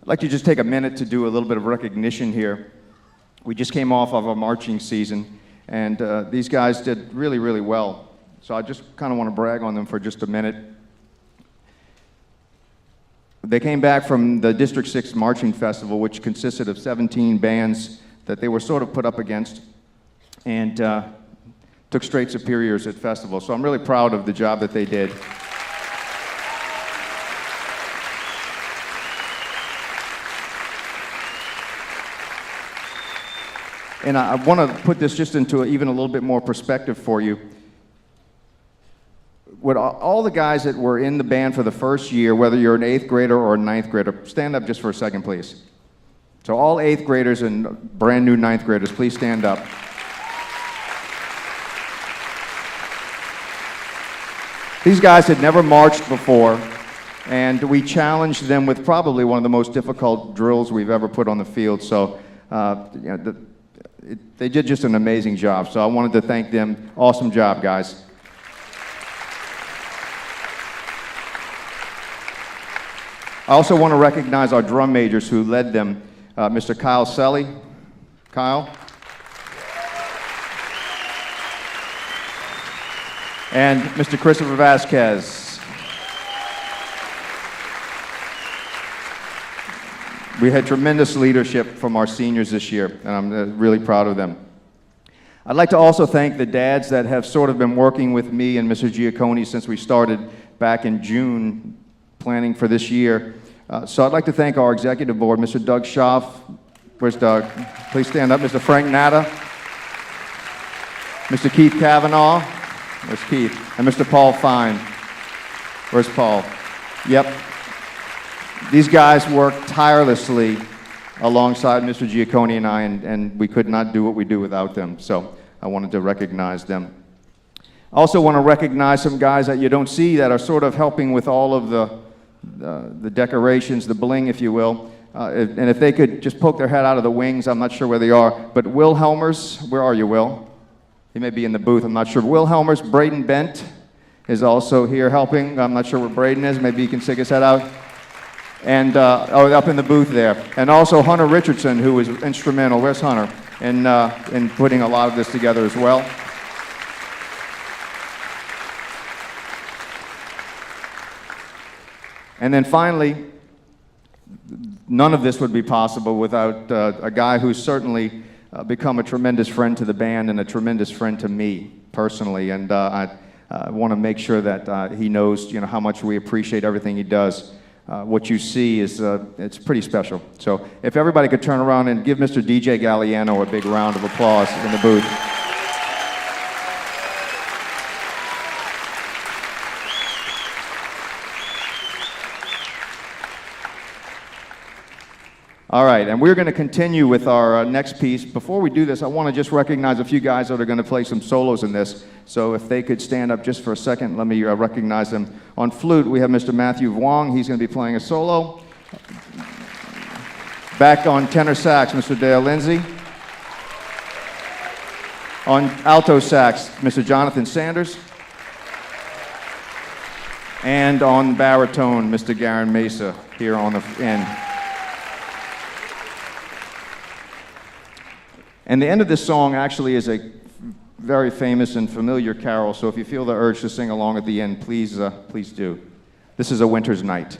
I'd like to just take a minute to do a little bit of recognition here. We just came off of our marching season, and these guys did really, really well. So I just kind of want to brag on them for just a minute. They came back from the District 6 Marching Festival, which consisted of 17 bands that they were sort of put up against, and took straight superiors at festivals. So I'm really proud of the job that they did. And I want to put this just into even a little bit more perspective for you. What all the guys that were in the band for the first year, whether you're an 8th grader or a 9th grader, stand up just for a second, please. So all 8th graders and brand new 9th graders, please stand up. These guys had never marched before, and we challenged them with probably one of the most difficult drills we've ever put on the field. So they did just an amazing job. So I wanted to thank them. Awesome job, guys. I also want to recognize our drum majors who led them, Mr. Kyle Selly. Kyle. And Mr. Christopher Vasquez. We had tremendous leadership from our seniors this year, and I'm really proud of them. I'd like to also thank the dads that have sort of been working with me and Mr. Giacconi since we started back in June planning for this year. So I'd like to thank our executive board, Mr. Doug Schaaf. Where's Doug? Please stand up. Mr. Frank Natta. Mr. Keith Cavanaugh. Where's Keith? And Mr. Paul Fine. Where's Paul? Yep. These guys worked tirelessly alongside Mr. Giacconi and I, and we could not do what we do without them. So I wanted to recognize them. I also want to recognize some guys that you don't see that are sort of helping with all of the decorations, the bling, if you will. And if they could just poke their head out of the wings, I'm not sure where they are. But Will Helmers, where are you, Will? He may be in the booth, I'm not sure. Will Helmers, Braden Bent is also here helping. I'm not sure where Braden is. Maybe he can stick his head out. And up in the booth there. And also Hunter Richardson, who was instrumental. Where's Hunter? In putting a lot of this together as well. And then finally, none of this would be possible without a guy who's certainly become a tremendous friend to the band and a tremendous friend to me personally. And I want to make sure that he knows, how much we appreciate everything he does. What you see is it's pretty special. So if everybody could turn around and give Mr. DJ Galliano a big round of applause in the booth. All right, and we're going to continue with our next piece. Before we do this, I want to just recognize a few guys that are going to play some solos in this. So if they could stand up just for a second, let me recognize them. On flute, we have Mr. Matthew Wong. He's going to be playing a solo. Back on tenor sax, Mr. Dale Lindsay. On alto sax, Mr. Jonathan Sanders. And on baritone, Mr. Garen Mesa here on the end. And the end of this song actually is a very famous and familiar carol, so if you feel the urge to sing along at the end, please do. This is A Winter's Night.